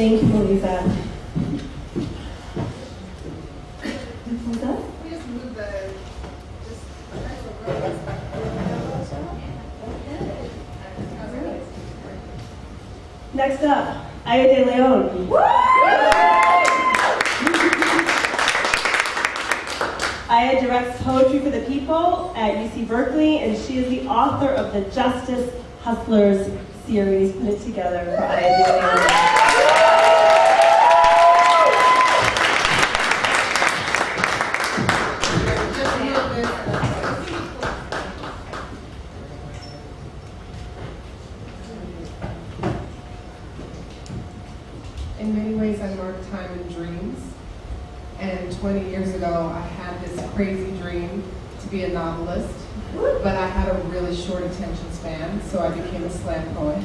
Thank you, Meliza. Meliza? We just moved the Next up, deLeon. Aya directs Poetry for the People at UC Berkeley, and she is the author of the Justice Hustlers series, put it together for deLeon. In many ways, I mark time in dreams. And 20 years ago, I had this crazy dream to be a novelist, but I had a really short attention span, so I became a slam poet.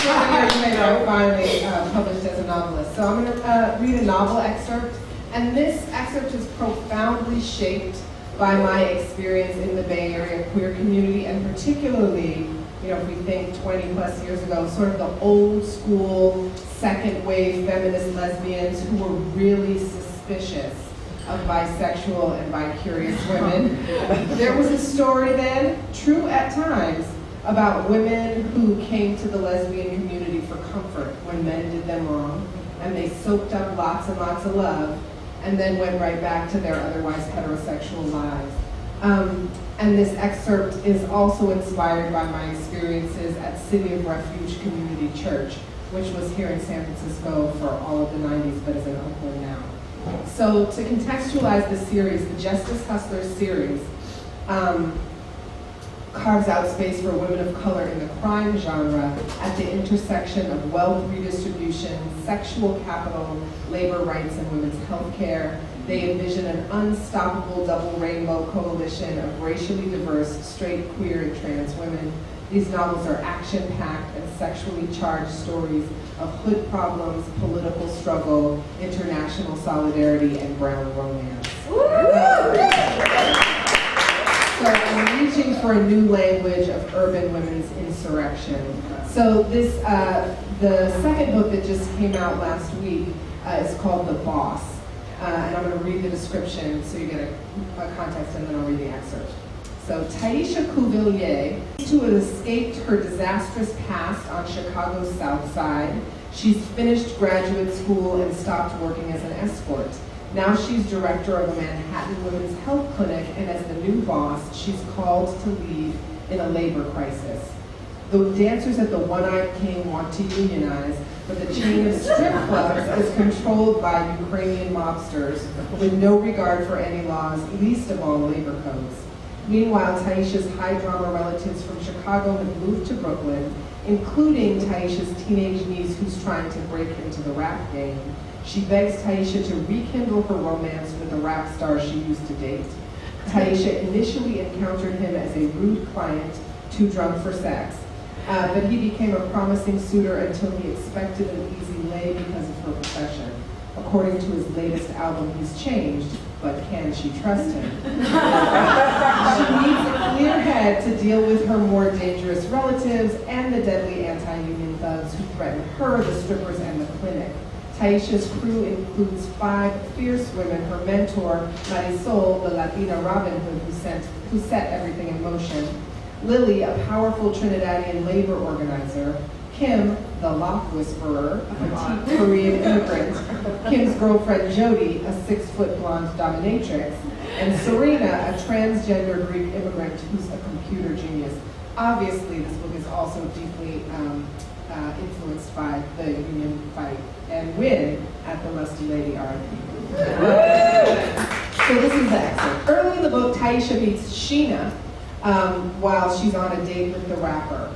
20 years later, I finally published as a novelist. So I'm going to read a novel excerpt, and this excerpt is profoundly shaped by my experience in the Bay Area queer community, and particularly, if we think 20 plus years ago, sort of the old school, second wave feminist lesbians who were really suspicious of bisexual and bi-curious women. There was a story then, true at times, about women who came to the lesbian community for comfort when men did them wrong, and they soaked up lots and lots of love, and then went right back to their otherwise heterosexual lives. And this excerpt is also inspired by my experiences at City of Refuge Community Church, which was here in San Francisco for all of the 90s, but is in Oakland now. So to contextualize the series, the Justice Hustlers series carves out space for women of color in the crime genre at the intersection of wealth redistribution, sexual capital, labor rights, and women's health care. They envision an unstoppable double rainbow coalition of racially diverse, straight, queer, and trans women. These novels are action-packed and sexually charged stories of hood problems, political struggle, international solidarity, and brown romance. So I'm reaching for a new language of urban women's insurrection. So this, the second book that just came out last week is called The Boss. And I'm going to read the description so you get a context, and then I'll read the excerpt. So Taisha Cuvelier, who had escaped her disastrous past on Chicago's South Side, she's finished graduate school and stopped working as an escort. Now she's director of a Manhattan women's health clinic, and as the new boss, she's called to lead in a labor crisis. The dancers at the One-Eyed King want to unionize, but the chain of strip clubs is controlled by Ukrainian mobsters with no regard for any laws, least of all labor codes. Meanwhile, Taisha's high-drama relatives from Chicago have moved to Brooklyn, including Taisha's teenage niece who's trying to break into the rap game. She begs Taisha to rekindle her romance with the rap star she used to date. Taisha initially encountered him as a rude client, too drunk for sex. But he became a promising suitor until he expected an easy lay because of her profession. According to his latest album, he's changed, but can she trust him? She needs a clear head to deal with her more dangerous relatives and the deadly anti-union thugs who threaten her, the strippers, and the clinic. Taisha's crew includes 5 fierce women, her mentor, Marisol, the Latina Robin Hood, who set everything in motion, Lily, a powerful Trinidadian labor organizer, Kim, the lock whisperer, a petite Korean immigrant, Kim's girlfriend Jody, a 6-foot blonde dominatrix, and Serena, a transgender Greek immigrant who's a computer genius. Obviously, this book is also deeply influenced by the union fight and win at the Lusty Lady R.I.P. So this is the excerpt. Early in the book, Taisha meets Sheena while she's on a date with the rapper.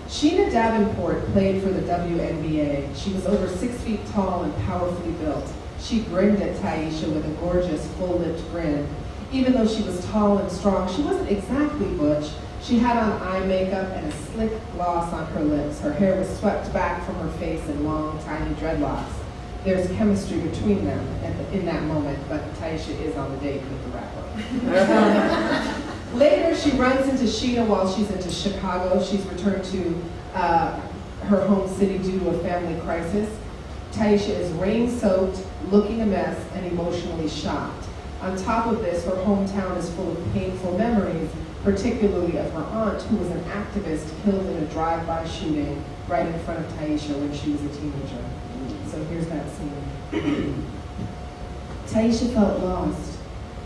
Sheena Davenport played for the WNBA. She was over 6 feet tall and powerfully built. She grinned at Taisha with a gorgeous, full-lipped grin. Even though she was tall and strong, she wasn't exactly butch. She had on eye makeup and a slick gloss on her lips. Her hair was swept back from her face in long, tiny dreadlocks. There's chemistry between them in that moment, but Taisha is on the date with the rapper. Later, she runs into Sheena while she's into Chicago. She's returned to her home city due to a family crisis. Taisha is rain-soaked, looking a mess, and emotionally shocked. On top of this, her hometown is full of painful memories, particularly of her aunt, who was an activist killed in a drive-by shooting right in front of Taisha when she was a teenager. So here's that scene. Taisha felt lost.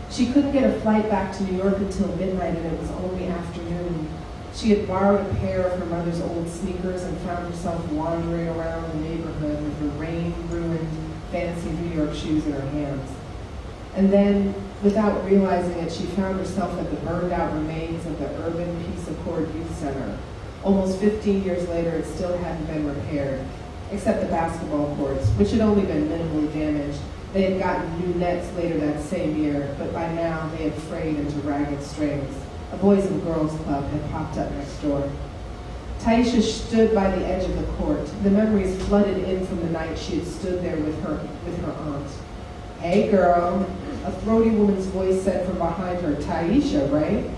She couldn't get a flight back to New York until midnight, and it was only afternoon. She had borrowed a pair of her mother's old sneakers and found herself wandering around the neighborhood with her rain-ruined, fancy New York shoes in her hands. And then, without realizing it, she found herself at the burned-out remains of the Urban Peace Accord Youth Center. Almost 15 years later, it still hadn't been repaired, except the basketball courts, which had only been minimally damaged. They had gotten new nets later that same year, but by now they had frayed into ragged strings. A Boys and Girls Club had popped up next door. Taisha stood by the edge of the court. The memories flooded in from the night she had stood there with her aunt. "Hey girl," a throaty woman's voice said from behind her, "Taisha, right?"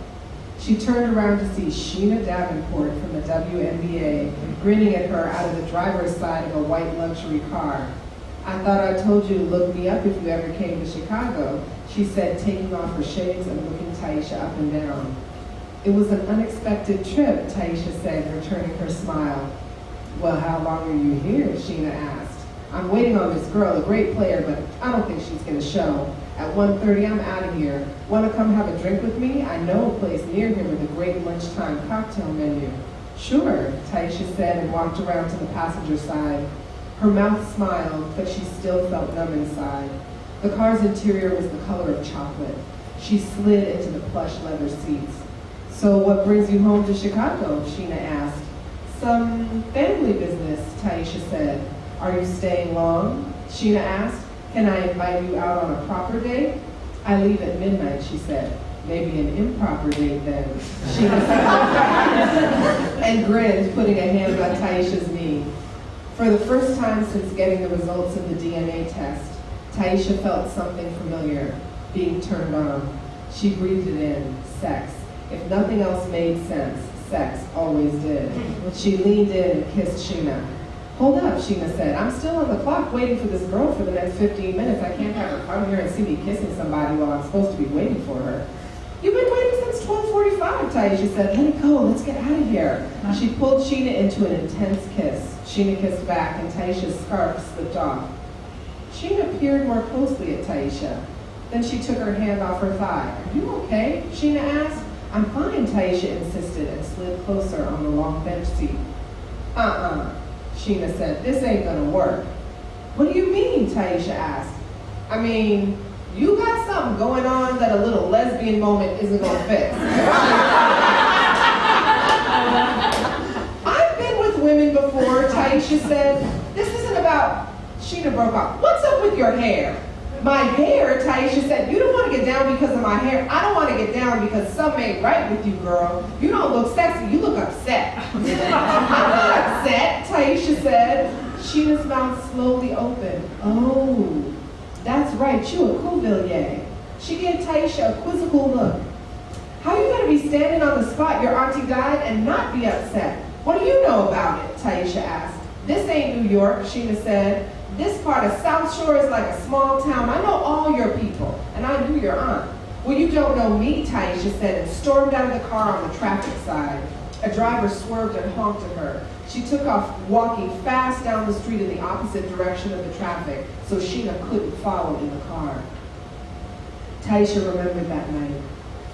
She turned around to see Sheena Davenport from the WNBA grinning at her out of the driver's side of a white luxury car. "I thought I told you to look me up if you ever came to Chicago," she said, taking off her shades and looking Taisha up and down. "It was an unexpected trip," Taisha said, returning her smile. "Well, how long are you here?" Sheena asked. "I'm waiting on this girl, a great player, but I don't think she's going to show. At 1:30, I'm out of here. Want to come have a drink with me? I know a place near here with a great lunchtime cocktail menu." "Sure," Taisha said and walked around to the passenger side. Her mouth smiled, but she still felt numb inside. The car's interior was the color of chocolate. She slid into the plush leather seats. "So what brings you home to Chicago?" Sheena asked. "Some family business," Taisha said. "Are you staying long?" Sheena asked. "Can I invite you out on a proper date?" "I leave at midnight," she said. "Maybe an improper date then," Sheena said, and grinned, putting a hand on Taisha's knee. For the first time since getting the results of the DNA test, Taisha felt something familiar, being turned on. She breathed it in, sex. If nothing else made sense, sex always did. She leaned in and kissed Sheena. "Hold up," Sheena said. "I'm still on the clock waiting for this girl for the next 15 minutes. I can't have her come here and see me kissing somebody while I'm supposed to be waiting for her." "You've been waiting since 12:45, Taisha said. "Let it go, let's get out of here." She pulled Sheena into an intense kiss. Sheena kissed back and Taisha's scarf slipped off. Sheena peered more closely at Taisha. Then she took her hand off her thigh. "Are you okay?" Sheena asked. "I'm fine," Taisha insisted and slid closer on the long bench seat. Sheena said. "This ain't gonna work." "What do you mean?" Taisha asked. "I mean, you got something going on that a little lesbian moment isn't gonna fix." "I've been with women before," Taisha said. "This isn't about..." Sheena broke off. "What's up with your hair?" "My hair," Taisha said. "You don't want to get down because of my hair. I don't want to get down because something ain't right with you, girl. You don't look sexy. You look upset." "I'm not upset," Taisha said. Sheena's mouth slowly opened. "Oh, that's right. You a Couvillere." She gave Taisha a quizzical look. "How you gonna be standing on the spot your auntie died and not be upset? What do you know about it?" Taisha asked. "This ain't New York," Sheena said. "This part of South Shore is like a small town. I know all your people, and I knew your aunt." "Well, you don't know me," Taisha said, and stormed out of the car on the traffic side. A driver swerved and honked at her. She took off walking fast down the street in the opposite direction of the traffic, so Sheena couldn't follow in the car. Taisha remembered that night.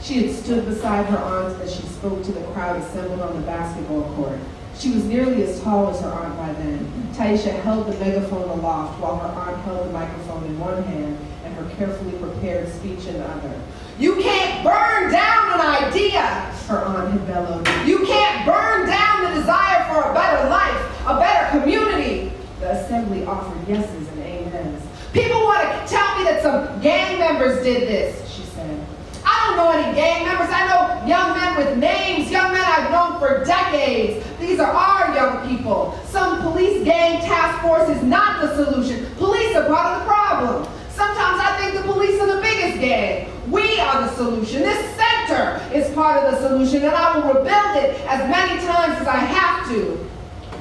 She had stood beside her aunt as she spoke to the crowd assembled on the basketball court. She was nearly as tall as her aunt by then. Taisha held the megaphone aloft while her aunt held the microphone in one hand and her carefully prepared speech in the other. "You can't burn down an idea," her aunt had bellowed. "You can't burn down the desire for a better life, a better community." The assembly offered yeses and amens. "People want to tell me that some gang members did this," she said. "I don't know any gang members. I know young men with names, young men I've known for decades. These are our young people. Some police gang task force is not the solution. Police are part of the problem. Sometimes I think the police are the biggest gang. We are the solution. This center is part of the solution, and I will rebuild it as many times as I have to."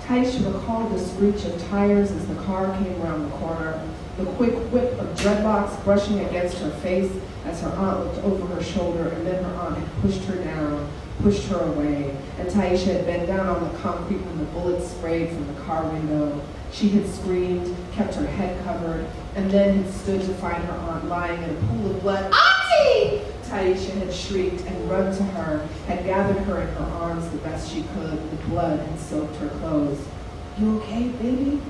Taisha recalled the screech of tires as the car came around the corner, the quick whip of dreadlocks brushing against her face as her aunt looked over her shoulder, and then her aunt had pushed her down, pushed her away, and Taisha had bent down on the concrete when the bullets sprayed from the car window. She had screamed, kept her head covered, and then had stood to find her aunt lying in a pool of blood. Auntie! Taisha had shrieked and run to her, had gathered her in her arms the best she could. The blood had soaked her clothes. You okay, baby?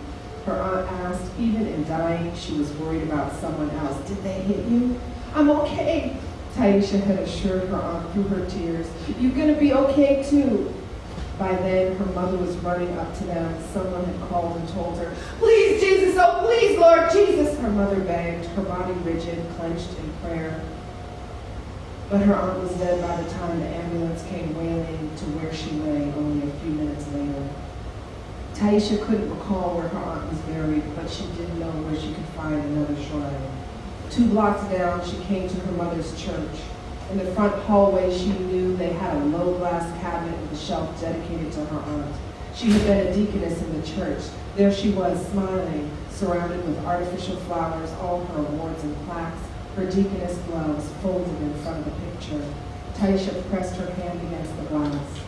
Her aunt asked. Even in dying, she was worried about someone else. Did they hit you? I'm okay, Taisha had assured her aunt through her tears. You're gonna be okay too. By then, her mother was running up to them. Someone had called and told her, please, Jesus, oh please, Lord Jesus. Her mother begged, her body rigid, clenched in prayer. But her aunt was dead by the time the ambulance came wailing to where she lay only a few minutes later. Taisha couldn't recall where her aunt was buried, but she did know where she could find another shrine. 2 blocks down, she came to her mother's church. In the front hallway, she knew they had a low glass cabinet with a shelf dedicated to her aunt. She had been a deaconess in the church. There she was, smiling, surrounded with artificial flowers, all her awards and plaques, her deaconess gloves folded in front of the picture. Taisha pressed her hand against the glass.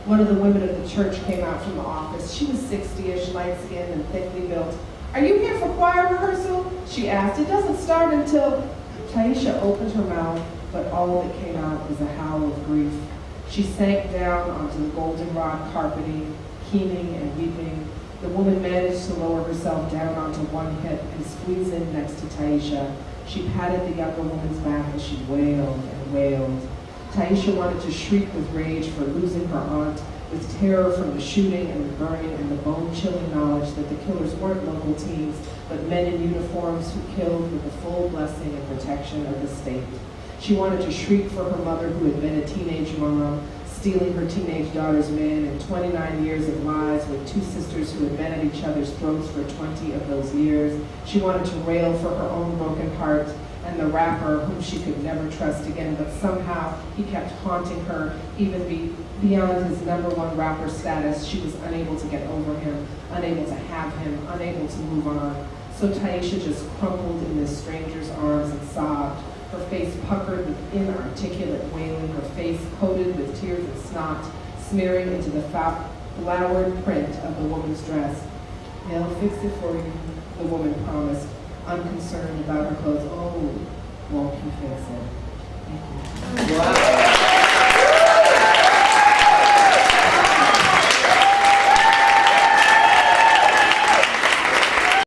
One of the women of the church came out from the office. She was 60-ish, light-skinned and thickly built. Are you here for choir rehearsal? She asked. It doesn't start until... Taisha opened her mouth, but all that came out was a howl of grief. She sank down onto the goldenrod carpeting, keening and weeping. The woman managed to lower herself down onto one hip and squeeze in next to Taisha. She patted the younger woman's back as she wailed and wailed. Taisha wanted to shriek with rage for losing her aunt, with terror from the shooting and the burning and the bone-chilling knowledge that the killers weren't local teens, but men in uniforms who killed with the full blessing and protection of the state. She wanted to shriek for her mother, who had been a teenage mom, stealing her teenage daughter's man, and 29 years of lives with 2 sisters who had been at each other's throats for 20 of those years. She wanted to rail for her own broken heart and the rapper whom she could never trust again, but somehow he kept haunting her, even beyond his #1 rapper status. She was unable to get over him, unable to have him, unable to move on. So Taisha just crumpled in this stranger's arms and sobbed, her face puckered with inarticulate wailing, her face coated with tears and snot, smearing into the flowered print of the woman's dress. They'll fix it for you, the woman promised, unconcerned about her clothes. Oh, won't you fix it? Thank you. Wow.